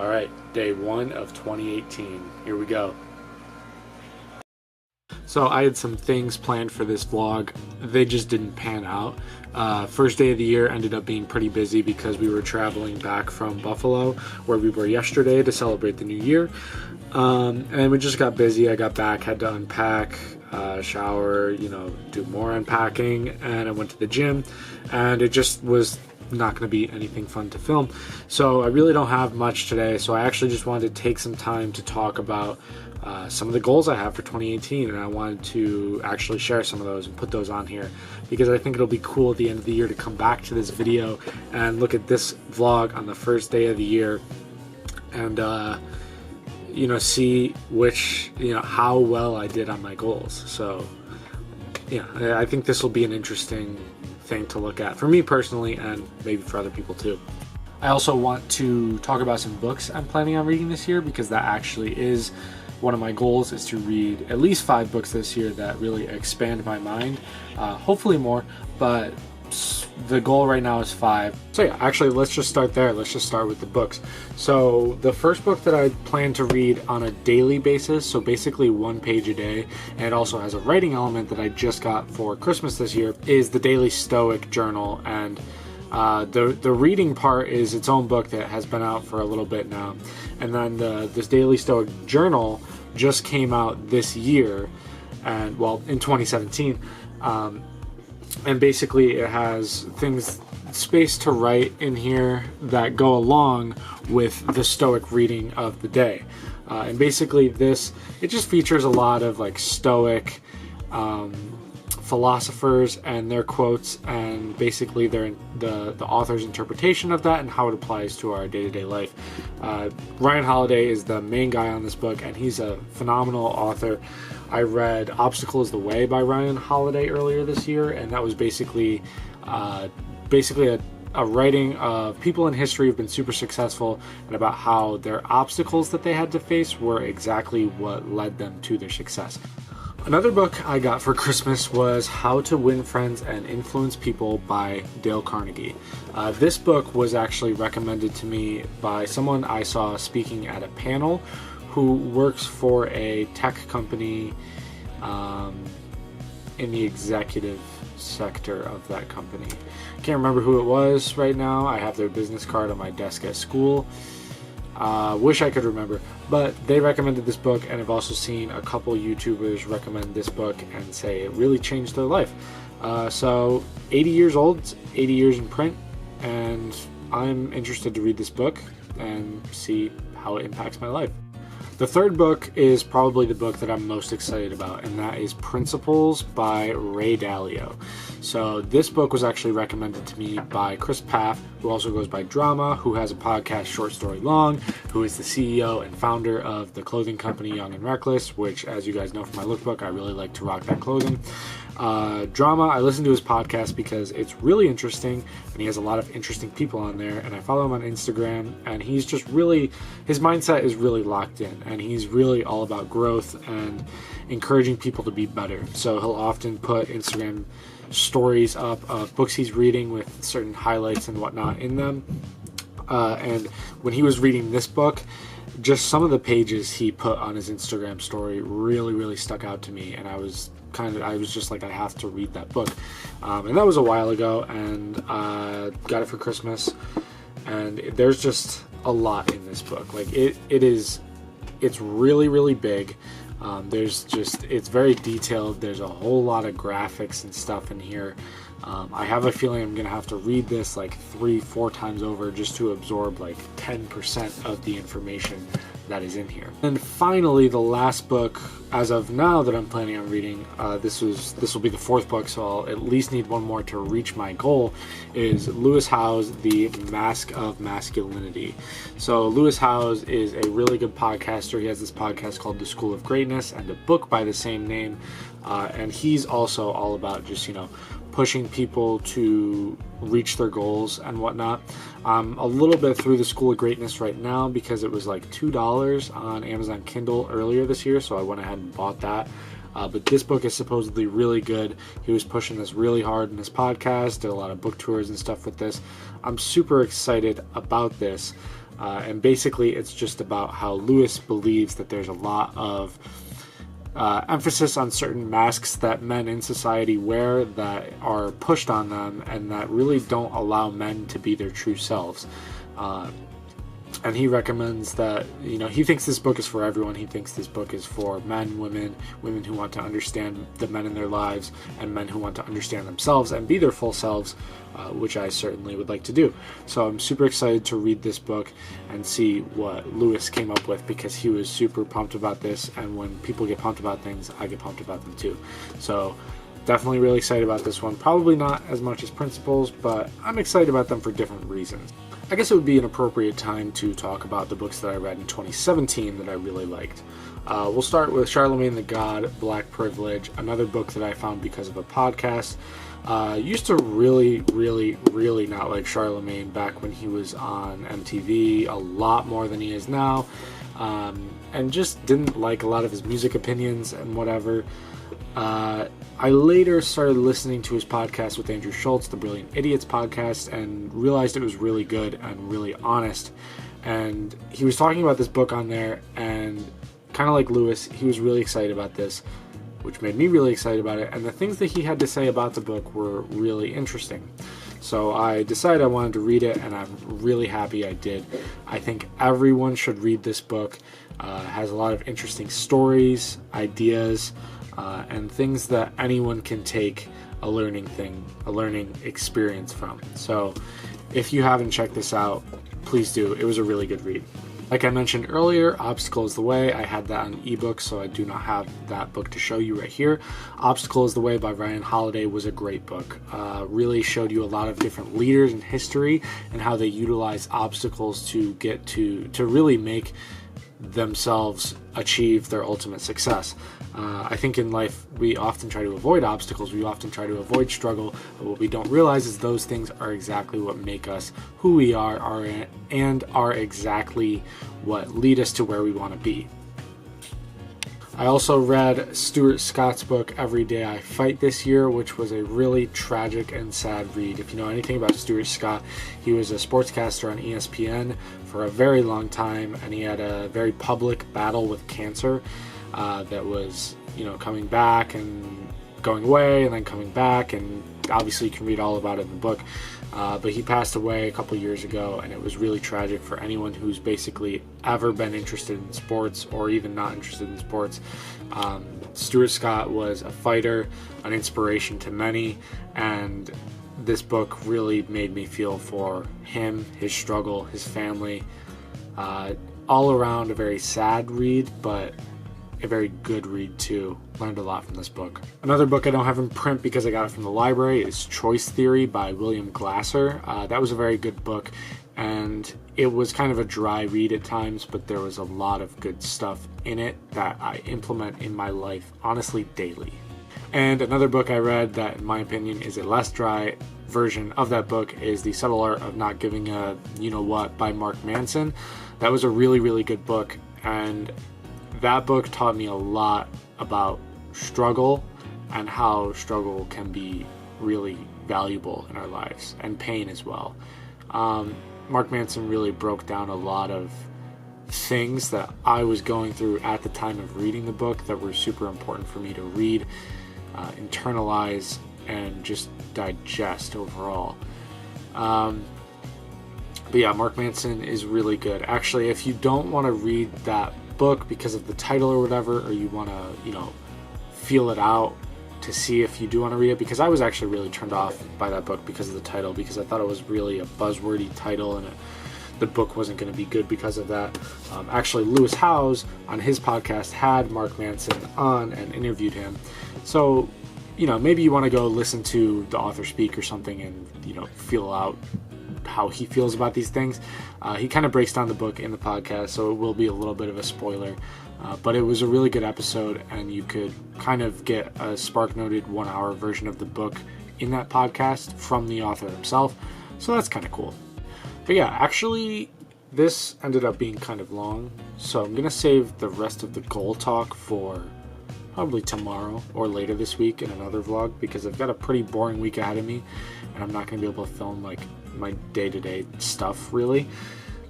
All right, day 1 of 2018. Here we go. So I had some things planned for this vlog. They just didn't pan out. First day of the year ended up being pretty busy because we were traveling back from Buffalo, where we were yesterday, to celebrate the new year. And we just got busy. I got back, had to unpack, shower, do more unpacking, and I went to the gym, and it just was not going to be anything fun to film. So I really don't have much today. So I actually just wanted to take some time to talk about some of the goals I have for 2018, and I wanted to actually share some of those and put those on here because I think it'll be cool at the end of the year to come back to this video and look at this vlog on the first day of the year and see how well I did on my goals. So yeah, I think this will be an interesting thing to look at for me personally, and maybe for other people too. I also want to talk about some books I'm planning on reading this year, because that actually is one of my goals, is to read at least 5 books this year that really expand my mind. Hopefully more, but the goal right now is 5. So yeah, actually let's just start there. Let's just start with the books. So the first book that I plan to read on a daily basis, so basically 1 page a day, and it also has a writing element that I just got for Christmas this year, is the Daily Stoic Journal. And the reading part is its own book that has been out for a little bit now. And then this Daily Stoic Journal just came out this year, and in 2017. And basically it has space to write in here that go along with the Stoic reading of the day. And basically it just features a lot of Stoic philosophers and their quotes, and basically the author's interpretation of that and how it applies to our day-to-day life. Ryan Holiday is the main guy on this book, and he's a phenomenal author. I read Obstacle is the Way by Ryan Holiday earlier this year, and that was basically a writing of people in history who've been super successful, and about how their obstacles that they had to face were exactly what led them to their success. Another book I got for Christmas was How to Win Friends and Influence People by Dale Carnegie. This book was actually recommended to me by someone I saw speaking at a panel who works for a tech company in the executive sector of that company. I can't remember who it was right now. I have their business card on my desk at school. Wish I could remember, but they recommended this book, and I've also seen a couple YouTubers recommend this book and say it really changed their life. So 80 years old, 80 years in print, and I'm interested to read this book and see how it impacts my life. The third book is probably the book that I'm most excited about, and that is Principles by Ray Dalio. So this book was actually recommended to me by Chris Paff, who also goes by Drama, who has a podcast, Short Story Long, who is the CEO and founder of the clothing company Young and Reckless, which, as you guys know from my lookbook, I really like to rock that clothing. Drama, I listen to his podcast because it's really interesting, and he has a lot of interesting people on there, and I follow him on Instagram, and he's just his mindset is really locked in, and he's really all about growth and encouraging people to be better. So he'll often put Instagram stories up of books he's reading with certain highlights and whatnot in them. And when he was reading this book, just some of the pages he put on his Instagram story really, really stuck out to me, and I was just like, I have to read that book. And that was a while ago, and got it for Christmas, and there's just a lot in this book. It's really, really big. It's very detailed. There's a whole lot of graphics and stuff in here. I have a feeling I'm gonna have to read this 3-4 times over just to absorb 10% of the information that is in here. And finally, the last book as of now that I'm planning on reading, this will be the 4th book, so I'll at least need one more to reach my goal, is Lewis Howes' The Mask of Masculinity. So Lewis Howes is a really good podcaster. He has this podcast called The School of Greatness and a book by the same name, and he's also all about just pushing people to reach their goals and whatnot. I'm a little bit through The School of Greatness right now because it was $2 on Amazon Kindle earlier this year, so I went ahead and bought that. But this book is supposedly really good. He was pushing this really hard in his podcast, did a lot of book tours and stuff with this. I'm super excited about this. And basically it's just about how Lewis believes that there's a lot of emphasis on certain masks that men in society wear that are pushed on them and that really don't allow men to be their true selves. And he recommends that, he thinks this book is for everyone. He thinks this book is for men, women who want to understand the men in their lives, and men who want to understand themselves and be their full selves, which I certainly would like to do. So I'm super excited to read this book and see what Lewis came up with, because he was super pumped about this, and when people get pumped about things, I get pumped about them too. So definitely really excited about this one. Probably not as much as Principles, but I'm excited about them for different reasons. I guess it would be an appropriate time to talk about the books that I read in 2017 that I really liked. We'll start with Charlemagne the God, Black Privilege, another book that I found because of a podcast. Used to really, really, really not like Charlemagne back when he was on MTV a lot more than he is now, and just didn't like a lot of his music opinions and whatever. I later started listening to his podcast with Andrew Schultz, the Brilliant Idiots podcast, and realized it was really good and really honest. And he was talking about this book on there, and kind of like Lewis, he was really excited about this, which made me really excited about it. And the things that he had to say about the book were really interesting. So I decided I wanted to read it, and I'm really happy I did. I think everyone should read this book. It has a lot of interesting stories, ideas, and things that anyone can take a learning experience from. So if you haven't checked this out, please do. It was a really good read. Like I mentioned earlier, Obstacle is the Way. I had that on ebook, so I do not have that book to show you right here. Obstacle is the Way by Ryan Holiday was a great book. Really showed you a lot of different leaders in history and how they utilize obstacles to get to really make themselves achieve their ultimate success. I think in life we often try to avoid obstacles, we often try to avoid struggle, but what we don't realize is those things are exactly what make us who we are and are exactly what lead us to where we want to be. I also read Stuart Scott's book, Every Day I Fight, this year, which was a really tragic and sad read. If you know anything about Stuart Scott, he was a sportscaster on ESPN for a very long time, and he had a very public battle with cancer that was, coming back and going away and then coming back, and obviously you can read all about it in the book. But he passed away a couple years ago, and it was really tragic for anyone who's basically ever been interested in sports or even not interested in sports. Stuart Scott was a fighter, an inspiration to many, and this book really made me feel for him, his struggle, his family. All around a very sad read, but a very good read too. Learned a lot from this book. Another book I don't have in print because I got it from the library is Choice Theory by William Glasser. That was a very good book, and it was kind of a dry read at times, but there was a lot of good stuff in it that I implement in my life, honestly, daily. And another book I read that, in my opinion, is a less dry version of that book is The Subtle Art of Not Giving a You-Know-What by Mark Manson. That was a really, really good book, and that book taught me a lot about struggle and how struggle can be really valuable in our lives, and pain as well. Mark Manson really broke down a lot of things that I was going through at the time of reading the book that were super important for me to read, internalize, and just digest overall. But yeah, Mark Manson is really good. Actually, if you don't want to read that book because of the title or whatever, or you want to, feel it out to see if you do want to read it, because I was actually really turned off by that book because of the title, because I thought it was really a buzzwordy title, and the book wasn't going to be good because of that. Actually, Lewis Howes on his podcast had Mark Manson on and interviewed him. So, maybe you want to go listen to the author speak or something and, feel out how he feels about these things. He kind of breaks down the book in the podcast, so it will be a little bit of a spoiler. But it was a really good episode, and you could kind of get a SparkNoted 1-hour version of the book in that podcast from the author himself. So that's kind of cool. But yeah, actually, this ended up being kind of long, so I'm going to save the rest of the goal talk for probably tomorrow or later this week in another vlog, because I've got a pretty boring week ahead of me, and I'm not going to be able to film like my day-to-day stuff really.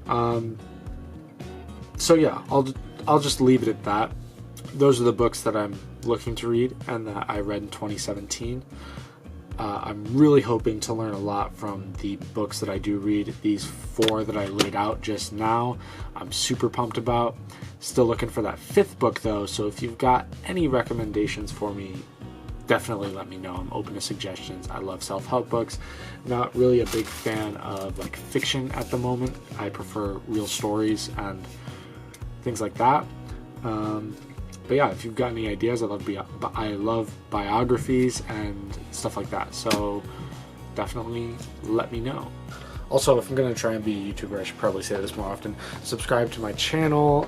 So yeah, I'll just leave it at that. Those are the books that I'm looking to read and that I read in 2017. I'm really hoping to learn a lot from the books that I do read. These 4 that I laid out just now, I'm super pumped about. Still looking for that 5th book though, so if you've got any recommendations for me, definitely let me know. I'm open to suggestions. I love self-help books. Not really a big fan of like fiction at the moment. I prefer real stories and things like that. But yeah, if you've got any ideas, I love biographies and stuff like that. So definitely let me know. Also, if I'm going to try and be a YouTuber, I should probably say this more often. Subscribe to my channel,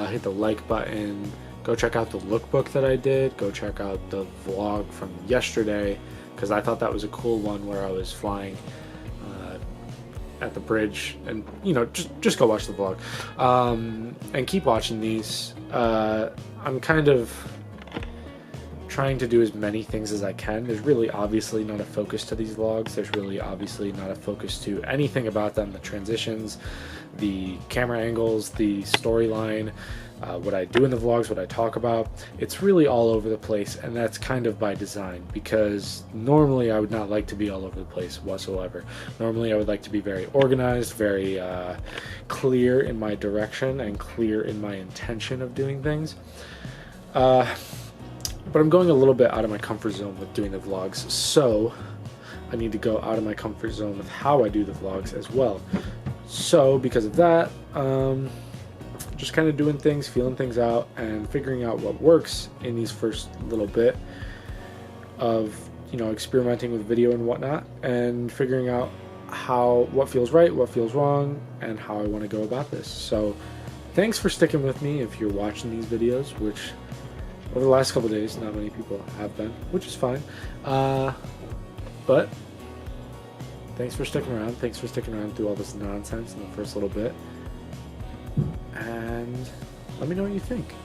hit the like button, go check out the lookbook that I did, go check out the vlog from yesterday, because I thought that was a cool one where I was flying at the bridge, and you know, just go watch the vlog, and keep watching these. I'm kind of trying to do as many things as I can. There's really obviously not a focus to these vlogs. There's really obviously not a focus to anything about them. The transitions, the camera angles, the storyline, what I do in the vlogs, what I talk about. It's really all over the place, and that's kind of by design, because normally I would not like to be all over the place whatsoever. Normally I would like to be very organized, very clear in my direction and clear in my intention of doing things. But I'm going a little bit out of my comfort zone with doing the vlogs, so I need to go out of my comfort zone with how I do the vlogs as well. So because of that, just kind of doing things, feeling things out, and figuring out what works in these first little bit of, you know, experimenting with video and whatnot, and figuring out what feels right, what feels wrong, and how I want to go about this. So thanks for sticking with me if you're watching these videos, which over the last couple of days, not many people have been, which is fine. But thanks for sticking around. Thanks for sticking around through all this nonsense in the first little bit. And let me know what you think.